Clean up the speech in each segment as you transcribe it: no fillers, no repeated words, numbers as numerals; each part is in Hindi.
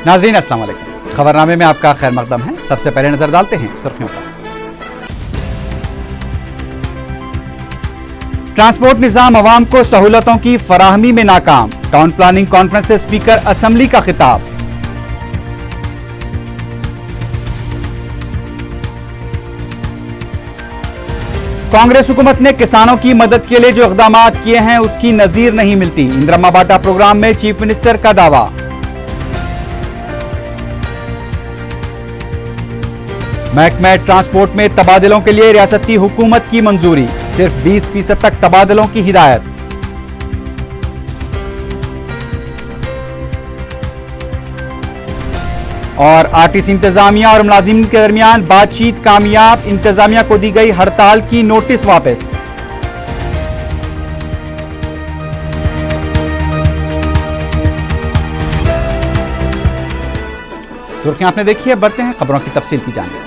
नाज़रीन अस्सलाम वालेकुम। खबरनामे में आपका खैर मकदम है। सबसे पहले नजर डालते हैं सुर्खियों पर। ट्रांसपोर्ट निजाम अवाम को सहूलतों की फराहमी में नाकाम, टाउन प्लानिंग कॉन्फ्रेंस से स्पीकर असेंबली का खिताब। कांग्रेस हुकूमत ने किसानों की मदद के लिए जो इक़दाम किए हैं उसकी नजीर नहीं मिलती, इंदिरा बाटा प्रोग्राम में चीफ मिनिस्टर का दावा। महकमा ट्रांसपोर्ट में तबादलों के लिए रियासती हुकूमत की मंजूरी, सिर्फ 20% तक तबादलों की हिदायत। और आरटीसी इंतजामिया और मुलाजिमीन के दरमियान बातचीत कामयाब, इंतजामिया को दी गई हड़ताल की नोटिस वापस। सुर्खियां आपने देखी है, बढ़ते हैं खबरों की तफसील की जानकारी।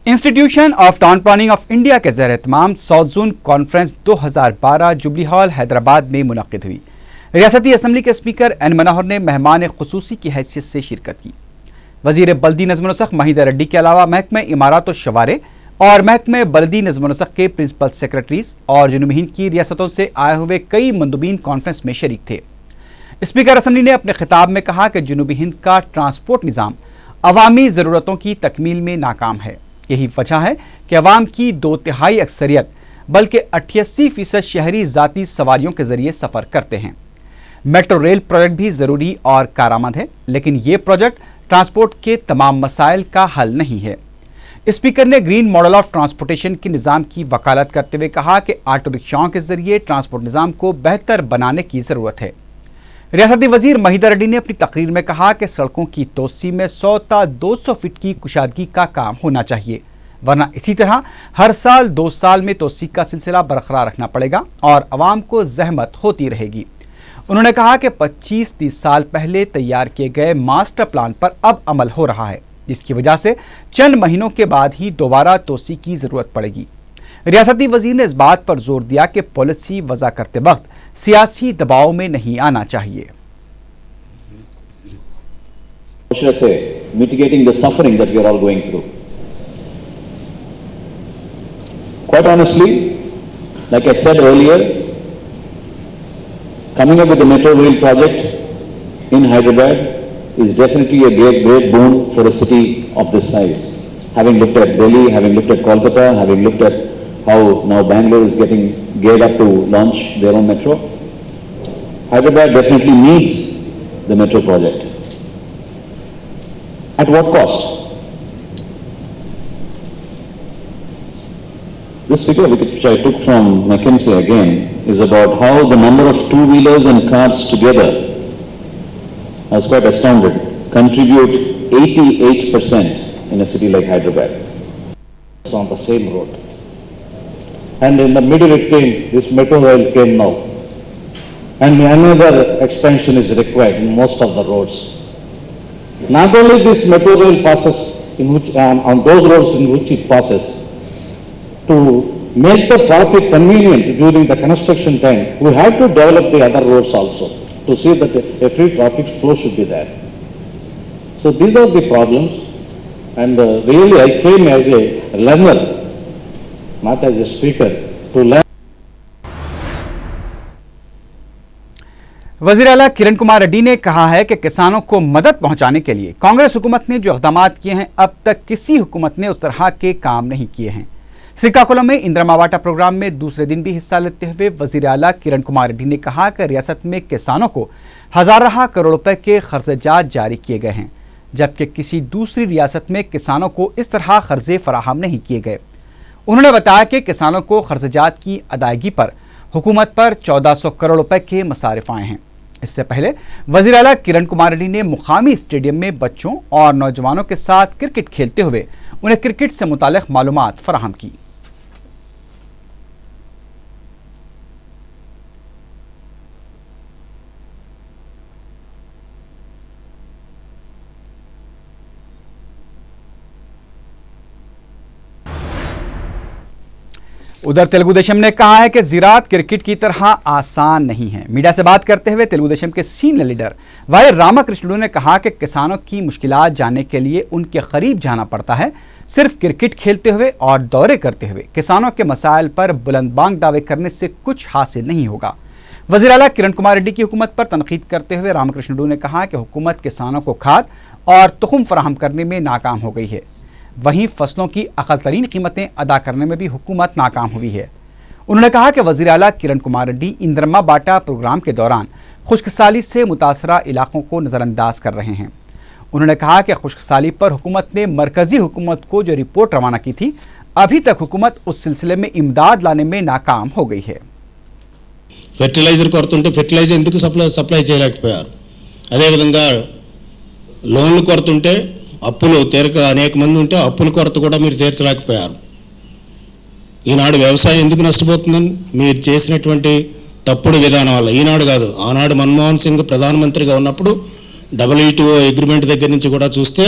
Institution of town planning of India के ज़ेर एहतमाम south zone conference 2012 jubilee hall Hyderabad में मुनक्किद हुई। रियासती असम्बली के स्पीकर एन मनोहर ने मेहमान खुसूसी की हैसियत से शिरकत की। वजीर बल्दी नज़्म नसक़ महिंदर रेड्डी के अलावा महकमा इमारत और शवारे और महकमा बल्दी नज़्म नसक़ के प्रिंसिपल सेक्रेटरीज और जुनूबी हिंद की रियासतों से आए हुए कई मंदूबीन कॉन्फ्रेंस में शरीक थे। स्पीकर असम्बली ने अपने खिताब में कहा कि जुनूबी हिंद का ट्रांसपोर्ट निज़ाम अवामी ज़रूरतों की तकमील में नाकाम है। यही वजह है कि अवाम की 2/3 अक्सरियत बल्कि 88% शहरी जाती सवारियों के जरिए सफर करते हैं। मेट्रो रेल प्रोजेक्ट भी जरूरी और कारआमद है, लेकिन यह प्रोजेक्ट ट्रांसपोर्ट के तमाम मसाइल का हल नहीं है। स्पीकर ने ग्रीन मॉडल ऑफ ट्रांसपोर्टेशन के निज़ाम की वकालत करते हुए कहा कि ऑटो रिक्शाओं के जरिए ट्रांसपोर्ट निज़ाम को बेहतर बनाने की जरूरत है। रियासती वजीर महिंदर रेड्डी ने अपनी तकरीर में कहा कि सड़कों की तोसी में 100 ता 200 फीट की कुशादगी का काम होना चाहिए, वरना इसी तरह हर साल 2 साल में तोसी का सिलसिला बरकरार रखना पड़ेगा और अवाम को जहमत होती रहेगी। उन्होंने कहा कि 25-30 साल पहले तैयार किए गए मास्टर प्लान पर अब अमल हो रहा है, जिसकी वजह से चंद महीनों के बाद ही दोबारा तोसी की जरूरत पड़ेगी। रियासती वजीर ने इस बात पर जोर दिया कि पॉलिसी वज़ा करते वक्त सियासी दबाव में नहीं आना चाहिए। Mitigating the suffering that we are all going through. Quite honestly, like I said earlier, coming up with the metro rail project in Hyderabad is definitely a great boon for a city of this size. Having looked at Delhi, having looked at Kolkata, having looked at how now Bangalore is getting geared up to launch their own metro, Hyderabad definitely needs the metro project. At what cost? This figure which I took from McKinsey again is about how the number of two-wheelers and cars together, I was quite astounded, contribute 88% in a city like Hyderabad. It's on the same road. And in the middle it came, this metro rail came now. And another expansion is required in most of the roads. Not only this metro rail passes in which, on those roads in which it passes, to make the traffic convenient during the construction time, we have to develop the other roads also to see that a free traffic flow should be there. So these are the problems, and really I came as a learner, not as a speaker, to learn. वज़ीर आला किरण कुमार रेड्डी ने कहा है कि किसानों को मदद पहुंचाने के लिए कांग्रेस हुकूमत ने जो इक़दाम किए हैं, अब तक किसी हुकूमत ने उस तरह के काम नहीं किए हैं। श्रीकाकुलम में इंदिरा बाटा प्रोग्राम में दूसरे दिन भी हिस्सा लेते हुए वज़ीर आला किरण कुमार रेड्डी ने कहा कि रियासत में किसानों को हज़ार करोड़ रुपए के खर्जात जारी किए गए हैं, जबकि किसी दूसरी रियासत में किसानों को इस तरह कर्जे फराहम नहीं किए गए। उन्होंने बताया कि किसानों को खर्जात की अदायगी पर हुकूमत पर 1400 करोड़ रुपए के मसारिफ आए हैं। इससे पहले वज़ीर आला किरण कुमार रेड्डी ने मुकामी स्टेडियम में बच्चों और नौजवानों के साथ क्रिकेट खेलते हुए उन्हें क्रिकेट से मुताल्लिक़ मालूमात फराहम की। उधर तेलुगु देशम ने कहा है कि ज़राअत क्रिकेट की तरह आसान नहीं है। मीडिया से बात करते हुए तेलुगु देशम के सीनियर लीडर वाई रामाकृष्णुडू ने कहा कि किसानों की मुश्किलात जानने के लिए उनके करीब जाना पड़ता है। सिर्फ क्रिकेट खेलते हुए और दौरे करते हुए किसानों के मसाइल पर बुलंदबांग दावे करने से कुछ हासिल नहीं होगा। वज़ीर आला किरण कुमार रेड्डी की हुकूमत पर तनकीद करते हुए रामाकृष्णुडू ने कहा कि हुकूमत किसानों को खाद और तुखम फराहम करने में नाकाम हो गई है, वहीं फसलों की अकल तरीन कीमतें अदा करने में भी हुकूमत नाकाम हुई है। उन्होंने कहा कि वज़ीर आला किरण कुमार रेड्डी इंद्रम्मा बाटा प्रोग्राम के दौरान खुश्कसाली से मुतासरा इलाकों को नज़रअंदाज कर रहे हैं। उन्होंने कहा कि खुश्कसाली पर हुकूमत ने मरकजी हुकूमत को जो रिपोर्ट रवाना की थी, अभी तक हुकूमत उस सिलसिले में इमदाद लाने में नाकाम हो गई है। ఫెర్టిలైజర్ కొరత ఉంటే ఫెర్టిలైజర్ ఎందుకు సప్లై చేయలేకపోయారు? అదేవిధంగా లోన్ల కొరత ఉంటే అప్పులు తీరక అనేక మంది ఉంటే అప్పుల కొరత కూడా మీరు తీర్చలేకపోయారు. ఈనాడు వ్యవసాయం ఎందుకు నష్టపోతుందని మీరు చేసినటువంటి తప్పుడు విధానం వల్ల. ఈనాడు కాదు, ఆనాడు మన్మోహన్ సింగ్ ప్రధానమంత్రిగా ఉన్నప్పుడు WTO అగ్రిమెంట్ దగ్గర నుంచి కూడా చూస్తే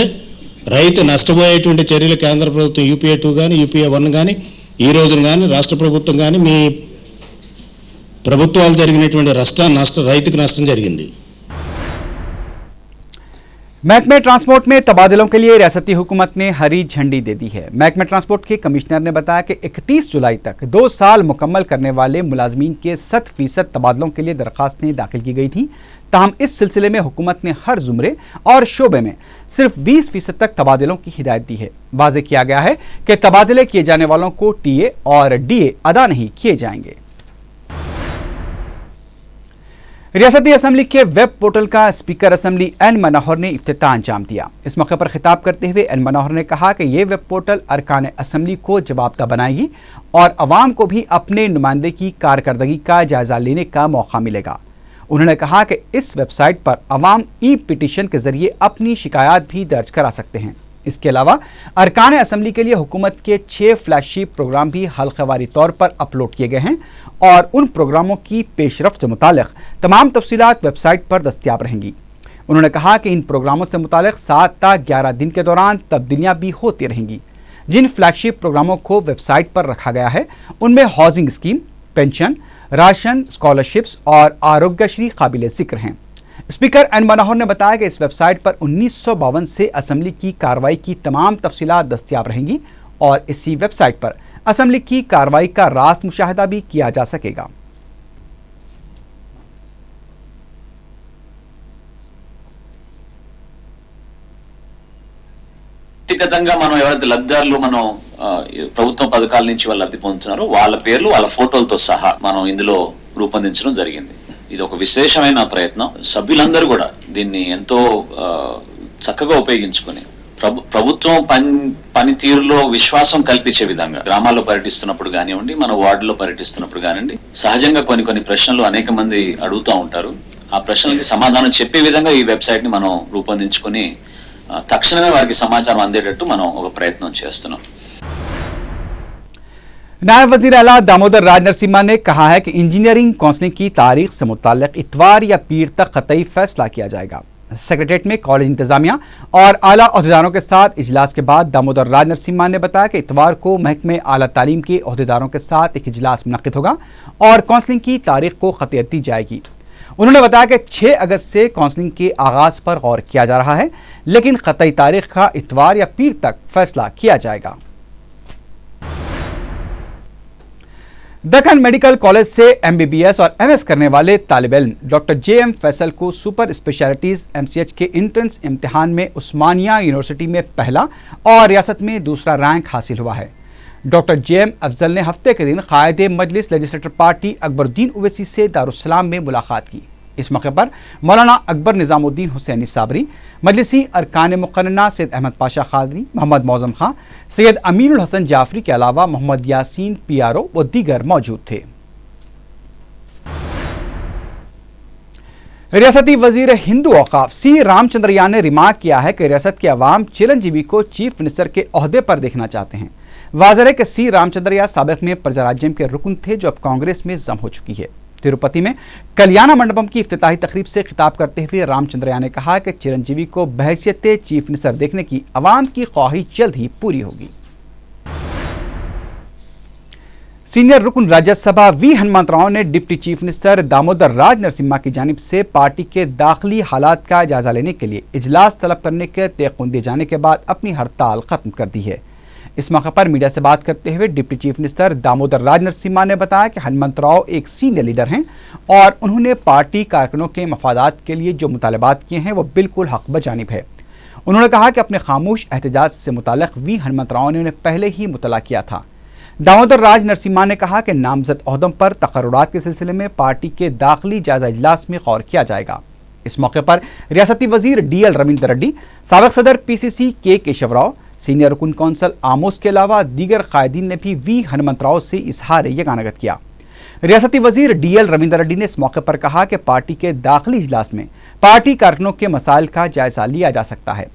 రైతు నష్టపోయేటువంటి చర్యలు కేంద్ర ప్రభుత్వం UPA 2 కానీ UPA 1 కానీ ఈ రోజున కానీ రాష్ట్ర ప్రభుత్వం కానీ మీ ప్రభుత్వాలు జరిగినటువంటి రైతుకు నష్టం జరిగింది. महकमे ट्रांसपोर्ट में तबादलों के लिए रियासती हुकूमत ने हरी झंडी दे दी है। महकमे ट्रांसपोर्ट के कमिश्नर ने बताया कि 31 जुलाई तक 2 साल मुकम्मल करने वाले मुलाजमीन के 100% तबादलों के लिए दरखास्तें दाखिल की गई थी। ताहम इस सिलसिले में हुकूमत ने हर जुमरे और शोबे में सिर्फ 20% तक तबादलों की हिदायत दी है। वाज़ेह किया गया है कि तबादले किए जाने वालों को TA और DA अदा नहीं किए जाएंगे। रियासती असम्बली के वेब पोर्टल का स्पीकर असम्बली एन मनोहर ने इफ्तिताह अंजाम दिया। इस मौके पर खिताब करते हुए एन मनोहर ने कहा कि ये वेब पोर्टल अरकान असम्बली को जवाबदेह बनाएगी और अवाम को भी अपने नुमाइंदे की कारकर्दगी का जायजा लेने का मौका मिलेगा। उन्होंने कहा कि इस वेबसाइट पर अवाम ई-पिटीशन के जरिए अपनी शिकायत भी दर्ज करा सकते हैं। इसके अलावा अरकान असम्बली के लिए हुकूमत के 6 फ्लैगशिप प्रोग्राम भी हल्केवारी तौर पर अपलोड किए गए हैं और उन प्रोग्रामों की पेशरफ्त से मुतालिक तमाम तफसीलात वेबसाइट पर दस्तियाब रहेंगी। उन्होंने कहा कि इन प्रोग्रामों से मुतालिक 7 ta 11 दिन के दौरान तब्दीलियां भी होती रहेंगी। जिन फ्लैगशिप प्रोग्रामों को वेबसाइट पर रखा गया है उनमें housing scheme, pension, ration, scholarships और आरोग्यश्री काबिल जिक्र हैं। स्पीकर एन मनोहर ने बताया कि इस वेबसाइट पर 1952 से असम्बली की कार्रवाई की तमाम तफसीलात दस्तियाब रहेंगी और इसी वेबसाइट पर असम्बली की कार्रवाई का रास्त मुशाहिदा भी किया जा सकेगा। వ్యక్తిగతంగా మనం ఎవరైతే లబ్ధిదారులు మనం ప్రభుత్వం పథకాల నుంచి వాళ్ళు లబ్ధి పొందుతున్నారో వాళ్ళ పేర్లు వాళ్ళ ఫోటోలతో సహా మనం ఇందులో రూపొందించడం జరిగింది. ఇది ఒక విశేషమైన ప్రయత్నం. సభ్యులందరూ కూడా దీన్ని ఎంతో చక్కగా ఉపయోగించుకొని ప్రభుత్వం పనితీరులో విశ్వాసం కల్పించే విధంగా గ్రామాల్లో పర్యటిస్తున్నప్పుడు కానివ్వండి, మన వార్డులో పర్యటిస్తున్నప్పుడు కానివ్వండి, సహజంగా కొన్ని ప్రశ్నలు అనేక మంది అడుగుతూ ఉంటారు. ఆ ప్రశ్నలకి సమాధానం చెప్పే విధంగా ఈ వెబ్సైట్ ని మనం రూపొందించుకొని తక్షణమే వారికి సమాచారం అందేటట్టు మనం ఒక ప్రయత్నం చేస్తున్నాం. नायब वज़ीर आला दामोदर राज नरसिम्हा ने कहा है कि इंजीनियरिंग काउंसलिंग की तारीख से मुताल्लिक इतवार या पीर तक क़तई फैसला किया जाएगा। सेक्रेटेरिएट में कॉलेज इंतजामिया और आला अहदेदारों के साथ इजलास के बाद दामोदर राज नरसिम्हा ने बताया कि इतवार को महकमे आला तालीम के अहदेदारों के साथ एक इजलास मुनक़्क़िद होगा और काउंसलिंग की तारीख को ख़तियत दी जाएगी। उन्होंने बताया कि 6 अगस्त से काउंसलिंग के आगाज़ पर गौर किया जा रहा है, लेकिन क़तई तारीख का इतवार या पीर तक फैसला किया जाएगा। दक्कन मेडिकल कॉलेज से MBBS और MS करने वाले तालिब इल्म डॉक्टर JM फैसल को सुपर स्पेशलिटीज़ MCH के एंट्रेंस इम्तिहान में उस्मानिया यूनिवर्सिटी में पहला और रियासत में दूसरा रैंक हासिल हुआ है। डॉक्टर JM अफजल ने हफ्ते के दिन कायदे मजलिस लेजिस्लेटर पार्टी अकबरुद्दीन ओवैसी से दारुस्सलाम में मुलाकात की। इस मौके पर मौलाना अकबर निज़ामुद्दीन हुसैनी साबरी, मजलिसी अरकान मुक़न्नना सैयद अहमद पाशा खादरी, मोहम्मद मौज़म खां, सैयद अमीनुल हसन जाफरी के अलावा मोहम्मद यासीन PRO व दीगर मौजूद थे। रियासती वजीर हिंदू औकाफ C रामचंद्रयान ने रिमार्क किया है कि रियासत के अवाम चिरंजीवी को चीफ मिनिस्टर के ओहदे पर देखना चाहते हैं। वाज़ेह है कि C रामचंद्रया साबिक़ में प्रजाराज्यम के रुकन थे जो अब कांग्रेस में जम हो चुकी है। तिरुपति में कल्याण मंडपम की इफ्तिताही तकरीब से खिताब करते हुए रामचंद्रया ने कहा कि चिरंजीवी को बहैसियत चीफ मिनिस्टर देखने की अवाम की ख्वाहिश जल्द ही पूरी होगी। सीनियर रुकन राज्यसभा वी हनुमंतराव ने डिप्टी चीफ मिनिस्टर दामोदर राज नरसिम्हा की जानिब से पार्टी के दाखिली हालात का जायजा लेने के लिए इजलास तलब करने के तयक़ुन दिए जाने के बाद अपनी हड़ताल खत्म कर दी है। इस मौके पर मीडिया से बात करते हुए डिप्टी चीफ मिनिस्टर दामोदर राज नरसिम्हा ने बताया कि हनुमंतराव एक सीनियर लीडर हैं और उन्होंने पार्टी कारकुनों के मफादात के लिए जो मुतालबात किए हैं वो बिल्कुल हक बजानिब है। उन्होंने कहा कि अपने खामोश एहतजाज से मुताल्लिक़ वी हनुमंतराव ने उन्हें पहले ही मुतला किया था। दामोदर राज नरसिम्हा ने कहा कि नामजद ओहदों पर तकर्रुरात के सिलसिले में पार्टी के दाखिली जायजा इजलास में गौर किया जाएगा। इस मौके पर रियासती वजीर DL रविंद्र रेड्डी, साबिक सदर PCC K Keshav Rao, senior रुकन कौंसल आमोस के अलावा दीगर कायदीन ने भी वी हनुमंतराव से इजहार यगानगत किया। रियासती वजीर DL रविंद्र रेड्डी ने इस मौके पर कहा कि पार्टी के दाखिली इजलास में पार्टी कारकुनों के मसाइल का जायजा लिया जा सकता है।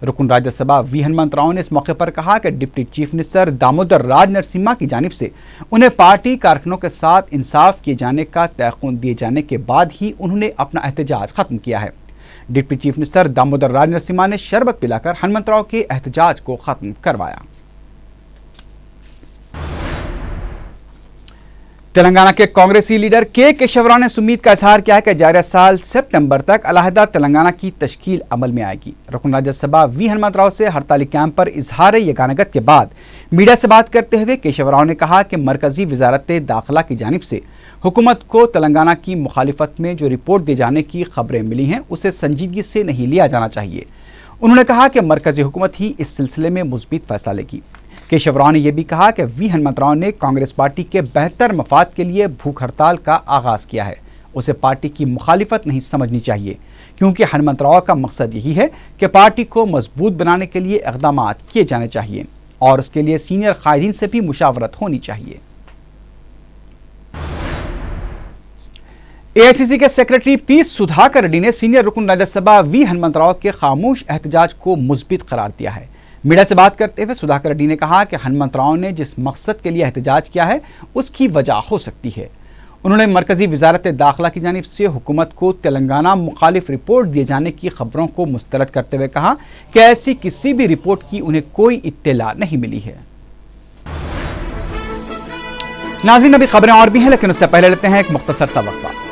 रुकन राज्यसभा वी हनुमंतराव ने इस मौके पर कहा कि डिप्टी चीफ मिनिस्टर दामोदर राज नरसिम्हा की जानिब से उन्हें पार्टी कारकुनों के साथ इंसाफ किए जाने का तयक़ुन दिए जाने के बाद ही उन्होंने अपना एहतजाज खत्म किया है। डिप्टी चीफ मिनिस्टर दामोदर राज नरसिम्हा ने शरबत पिलाकर हनुमंतराव के एहतजाज को खत्म करवाया। तेलंगाना के कांग्रेसी लीडर के केशव राव ने उम्मीद का इजहार किया है कि जारी साल सितंबर तक अलहदा तेलंगाना की तश्कील अमल में आएगी। रुकन राज्यसभा वी हनुमंतराव से हड़ताली कैंप पर इजहार यगानगत के बाद मीडिया से बात करते हुए केशव राव ने कहा कि मरकजी वजारत दाखिला की जानिब से हुकूमत को तेलंगाना की मुखालिफत में जो रिपोर्ट दिए जाने की खबरें मिली हैं उसे संजीदगी से नहीं लिया जाना चाहिए। उन्होंने कहा कि मरकजी हुकूमत ही इस सिलसिले में मुस्बित फैसला लेगी। केशव राव ने यह भी कहा कि वी हनुमंतराव ने कांग्रेस पार्टी के बेहतर मफाद के लिए भूख हड़ताल का आगाज किया है। उसे पार्टी की मुखालिफत नहीं समझनी चाहिए, क्योंकि हनुमंतराव का मकसद यही है कि पार्टी को मजबूत बनाने के लिए इक़दाम किए जाने चाहिए और उसके लिए सीनियर कायदीन से भी मुशावरत होनी चाहिए। AICC के सेक्रेटरी P सुधाकर रेड्डी ने सीनियर रुकन राज्यसभा वी हनुमंतराव के खामोश एहतजाज को मुस्बित करार दिया है। मीडिया से बात करते हुए सुधाकर रेड्डी ने कहा कि हनुमंतराव ने जिस मकसद के लिए एहतजाज किया है उसकी वजह हो सकती है। उन्होंने मरकजी वजारत दाखिला की जानिब से हुकूमत को तेलंगाना मुखालिफ रिपोर्ट दिए जाने की खबरों को मुस्तरद करते हुए कहा कि ऐसी किसी भी रिपोर्ट की उन्हें कोई इत्तला नहीं मिली है। नाज़रीन, अभी खबरें और भी हैं, लेकिन उससे पहले लेते हैं एक मुख्तसर सा वक्फा।